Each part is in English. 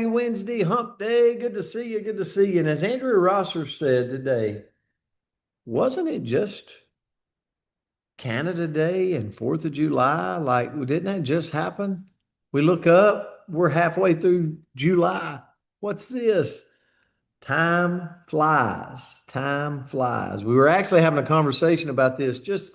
Wednesday, hump day. Good to see you. Good to see you. And as Andrew Rosser said today, wasn't it just Canada Day and 4th of July? Like, didn't that just happen? We look up, we're halfway through July. What's this? Time flies. Time flies. We were actually having a conversation about this just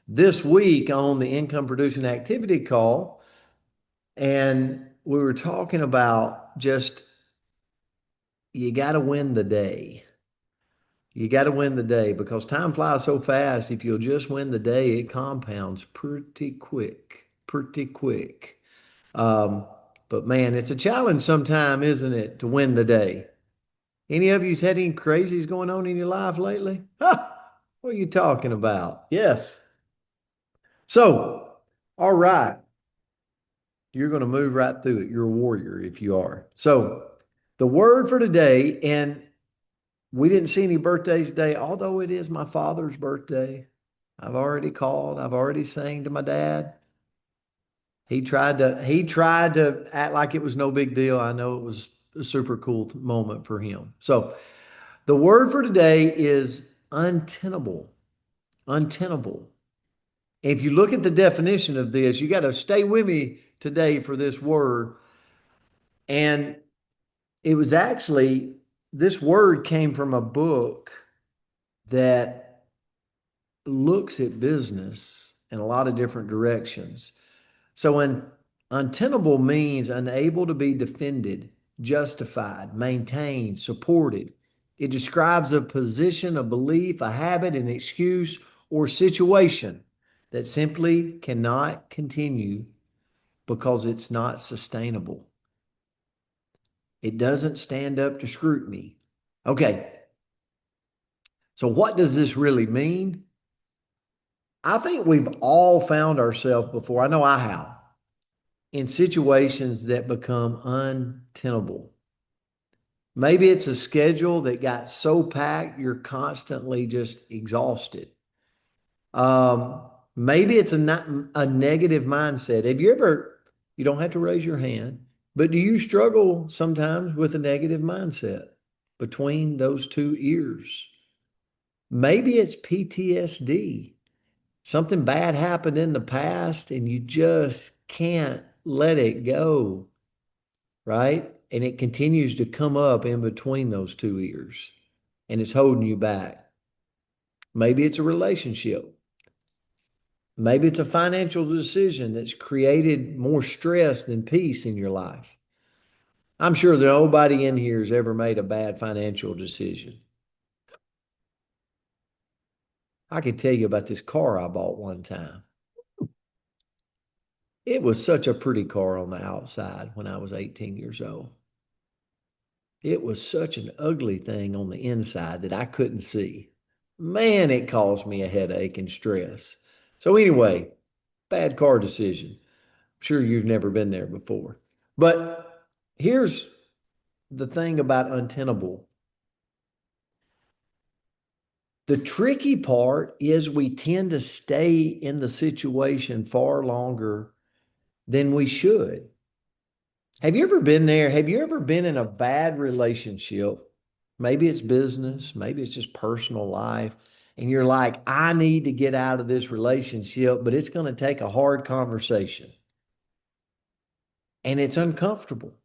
this week on the income producing activity call. And we were talking about just you got to win the day. You got to win the day because time flies so fast. If you'll just win the day, it compounds pretty quick, pretty quick. Um, but man, it's a challenge sometime, isn't it, to win the day? Any of you's had any crazies going on in your life lately? What are you talking about? Yes. So, all right, you're going to move right through it. You're a warrior if you are. So, the word for today, and we didn't see any birthdays today, although it is my father's birthday. I've already called. I've already sang to my dad. He tried to act like it was no big deal. I know it was a super cool moment for him. So the word for today is untenable. Untenable. If you look at the definition of this, you got to stay with me today for this word. And it was actually, this word came from a book that looks at business in a lot of different directions. So, untenable means unable to be defended, justified, maintained, supported. It describes a position, a belief, a habit, an excuse, or situation that simply cannot continue because it's not sustainable. It doesn't stand up to scrutiny. Okay, so what does this really mean? I think we've all found ourselves before. I know I have in situations that become untenable. Maybe it's a schedule that got so packed you're constantly just exhausted. Maybe it's a negative mindset. Have you ever, you don't have to raise your hand, but do you struggle sometimes with a negative mindset between those two ears? Maybe it's PTSD. Something bad happened in the past and you just can't let it go, right? And it continues to come up in between those two ears and it's holding you back. Maybe it's a relationship. Maybe it's a financial decision that's created more stress than peace in your life. I'm sure that nobody in here has ever made a bad financial decision. I could tell you about this car I bought one time. It was such a pretty car on the outside when I was 18 years old. It was such an ugly thing on the inside that I couldn't see. Man, it caused me a headache and stress. So anyway, bad car decision. I'm sure you've never been there before. But here's the thing about untenable. The tricky part is we tend to stay in the situation far longer than we should. Have you ever been there? Have you ever been in a bad relationship? Maybe it's business, maybe it's just personal life. And you're like, I need to get out of this relationship, but it's going to take a hard conversation. And it's uncomfortable.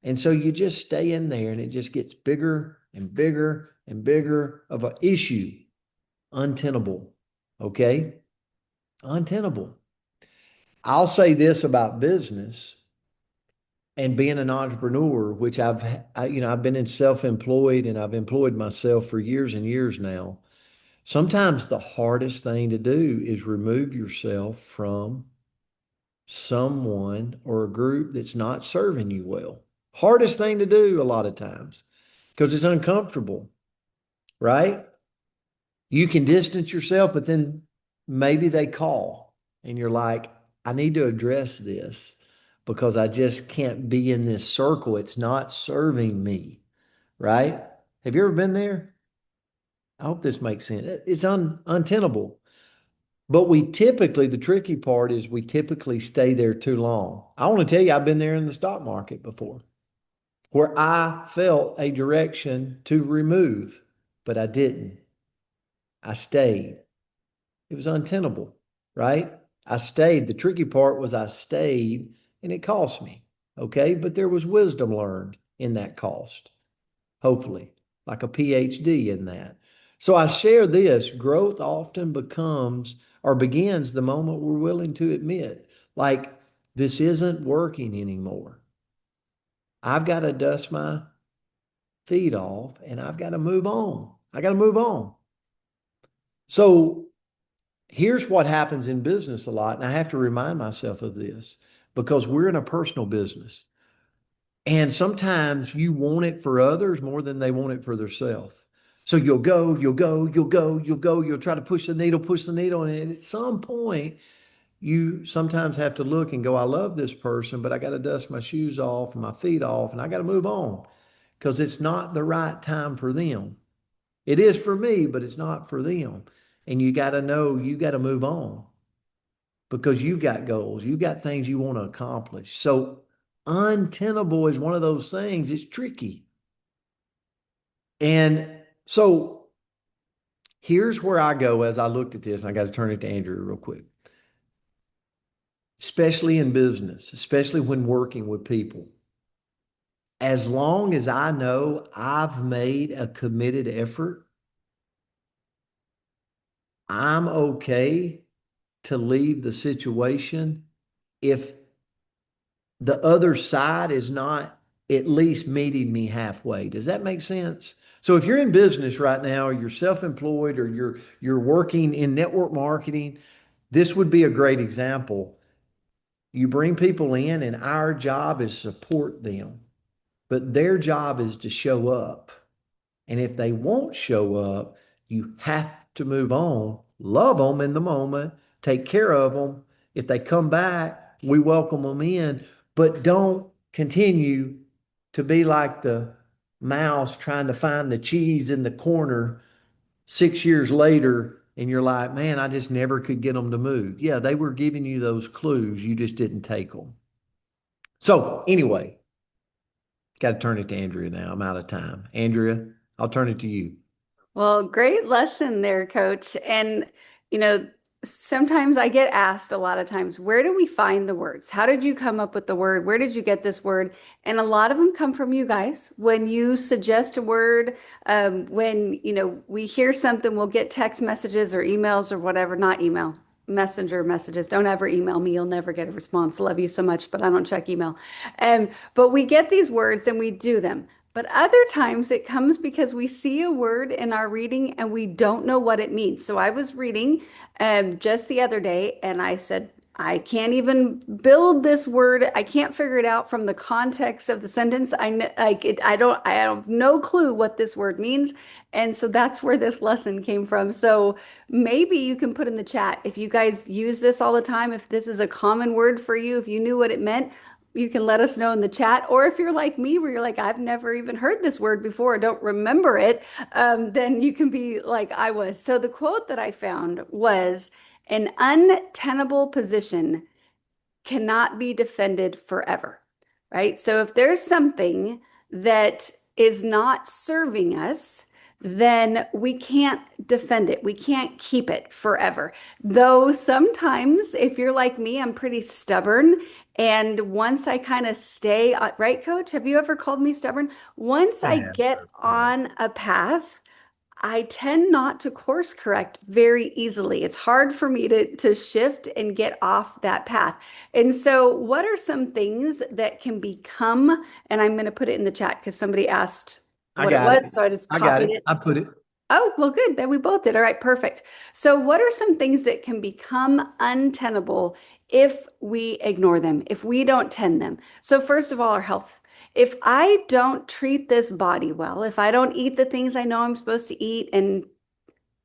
And so you just stay in there and it just gets bigger and bigger and bigger of an issue. Untenable. Okay? Untenable. I'll say this about business and being an entrepreneur, which I've been in self-employed and I've employed myself for years and years now. Sometimes the hardest thing to do is remove yourself from someone or a group that's not serving you well. Hardest thing to do a lot of times because it's uncomfortable, right? You can distance yourself, but then maybe they call and you're like, I need to address this because I just can't be in this circle. It's not serving me, right? Have you ever been there? I hope this makes sense. It's untenable. But the tricky part is we typically stay there too long. I want to tell you, I've been there in the stock market before. where I felt a direction to remove, but I didn't. I stayed. It was untenable, right? I stayed. The tricky part was I stayed and it cost me. Okay. But there was wisdom learned in that cost, hopefully, like a PhD in that. So I share this growth often becomes or begins the moment we're willing to admit, like, this isn't working anymore. I've got to dust my feet off and I've got to move on. I got to move on. So here's what happens in business a lot. And I have to remind myself of this because we're in a personal business. And sometimes you want it for others more than they want it for themselves. So you'll go, you'll go, you'll go, you'll go, you'll try to push the needle. And at some point, you sometimes have to look and go, I love this person, but I got to dust my shoes off and my feet off and I got to move on because it's not the right time for them. It is for me, but it's not for them. And you got to know you got to move on because you've got goals, you've got things you want to accomplish. So untenable is one of those things. It's tricky. And so here's where I go as I looked at this, and I got to turn it to Andrew real quick. Especially in business, especially when working with people. As long as I know I've made a committed effort, I'm okay to leave the situation if the other side is not at least meeting me halfway. Does that make sense? So if you're in business right now, or you're self-employed, or you're working in network marketing, this would be a great example. You bring people in, and our job is support them, but their job is to show up. And if they won't show up, you have to move on, love them in the moment, take care of them. If they come back, we welcome them in, but don't continue to be like the mouse trying to find the cheese in the corner 6 years later. And you're like, man, I just never could get them to move. Yeah, they were giving you those clues. You just didn't take them. So, anyway, got to turn it to Andrea now. I'm out of time. Andrea, I'll turn it to you. Well, great lesson there, Coach. And, you know, sometimes I get asked a lot of times, where do we find the words? How did you come up with the word? Where did you get this word? And a lot of them come from you guys. When you suggest a word, when, we hear something, we'll get text messages or emails or whatever, not email. Messenger messages. Don't ever email me. You'll never get a response. Love you so much, but I don't check email. But we get these words and we do them. But other times it comes because we see a word in our reading and we don't know what it means. So I was reading just the other day and I said, I can't even build this word. I can't figure it out from the context of the sentence. I have no clue what this word means. And so that's where this lesson came from. So maybe you can put in the chat if you guys use this all the time, if this is a common word for you, if you knew what it meant, you can let us know in the chat. Or if you're like me, where you're like, I've never even heard this word before, don't remember it, then you can be like I was. So the quote that I found was, an untenable position cannot be defended forever, right? So if there's something that is not serving us, then we can't defend it. We can't keep it forever. Though sometimes, if you're like me, I'm pretty stubborn. And once I kind of stay, right, Coach? Have you ever called me stubborn? Once I I have. get on a path, I tend not to course correct very easily. It's hard for me to shift and get off that path. And so, what are some things that can become, and I'm going to put it in the chat because somebody asked I what it got it. was, so I just I got copied it. it. I put it. Oh, well, good. Then we both did. All right, perfect. So, what are some things that can become untenable if we ignore them, if we don't tend them? So, first of all, our health. If I don't treat this body well, if I don't eat the things I know I'm supposed to eat and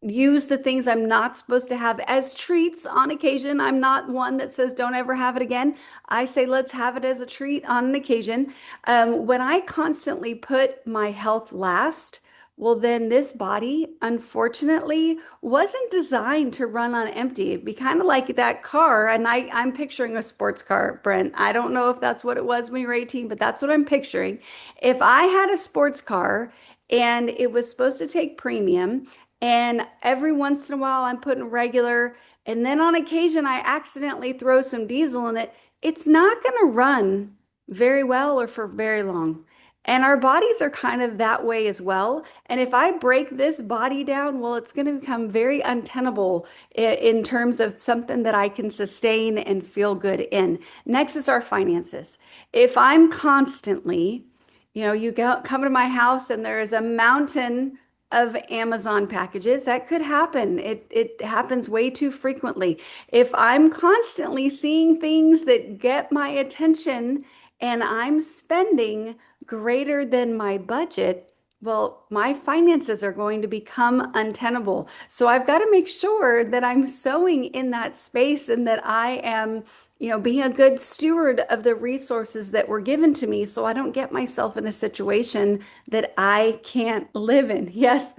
use the things I'm not supposed to have as treats on occasion. I'm not one that says don't ever have it again. I say let's have it as a treat on an occasion. When I constantly put my health last, well, then this body, unfortunately, wasn't designed to run on empty. It'd be kind of like that car. And I'm picturing a sports car, Brent. I don't know if that's what it was when you were 18, but that's what I'm picturing. If I had a sports car and it was supposed to take premium, and every once in a while I'm putting regular, and then on occasion I accidentally throw some diesel in it, it's not going to run very well or for very long. And our bodies are kind of that way as well. And if I break this body down, well, it's going to become very untenable in terms of something that I can sustain and feel good in. Next is our finances. If I'm constantly, you come to my house and there is a mountain of Amazon packages, that could happen. It happens way too frequently. If I'm constantly seeing things that get my attention and I'm spending greater than my budget, well, my finances are going to become untenable. So I've got to make sure that I'm sowing in that space and that I am, being a good steward of the resources that were given to me so I don't get myself in a situation that I can't live in. Yes,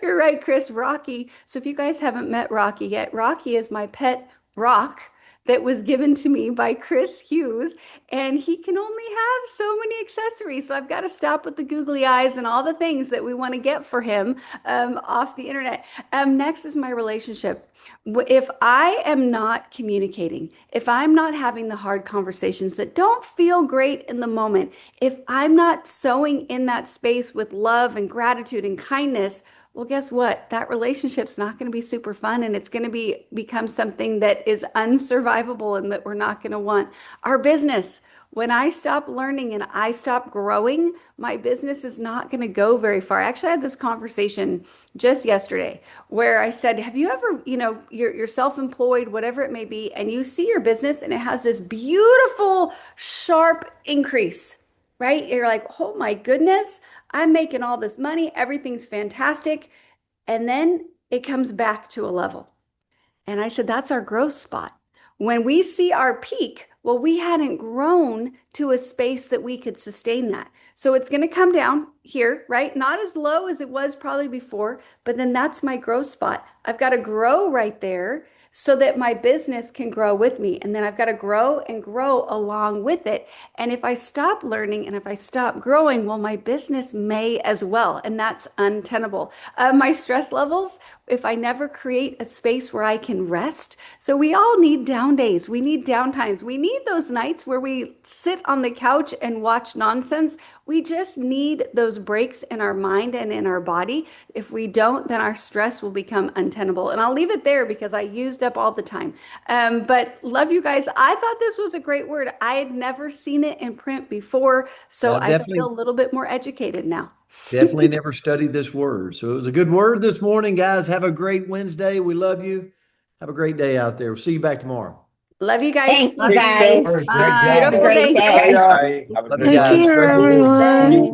you're right, Chris. Rocky. So if you guys haven't met Rocky yet, Rocky is my pet rock that was given to me by Chris Hughes, and he can only have so many accessories. So I've got to stop with the googly eyes and all the things that we want to get for him off the internet. Next is my relationship. If I am not communicating, if I'm not having the hard conversations that don't feel great in the moment, if I'm not sowing in that space with love and gratitude and kindness, well, guess what? That relationship's not going to be super fun and it's going to become something that is unsurvivable and that we're not going to want. Our business, when I stop learning and I stop growing, my business is not going to go very far. I actually had this conversation just yesterday where I said, have you ever, you're self-employed, whatever it may be, and you see your business and it has this beautiful, sharp increase, right? You're like, oh my goodness, I'm making all this money, everything's fantastic. And then it comes back to a level. And I said, that's our growth spot. When we see our peak, well, we hadn't grown to a space that we could sustain that. So it's going to come down here, right? Not as low as it was probably before, but then that's my growth spot. I've got to grow right there so that my business can grow with me. And then I've got to grow and grow along with it. And if I stop learning and if I stop growing, well, my business may as well. And that's untenable. My stress levels, if I never create a space where I can rest. So we all need down days. We need downtimes. We need those nights where we sit on the couch and watch nonsense. We just need those breaks in our mind and in our body. If we don't, then our stress will become untenable. And I'll leave it there because I used up all the time. But love you guys. I thought this was a great word. I had never seen it in print before, so I feel a Definitely, little bit more educated now. definitely never studied this word. So it was a good word this morning, guys. Have a great Wednesday. We love you. Have a great day out there. We'll see you back tomorrow. Love you guys. Thank you, guys. Great Have a job. Beautiful great day. Bye, day. y'all. Have a Love good you Take one. guys. care, Great word. everyone. Tuesday.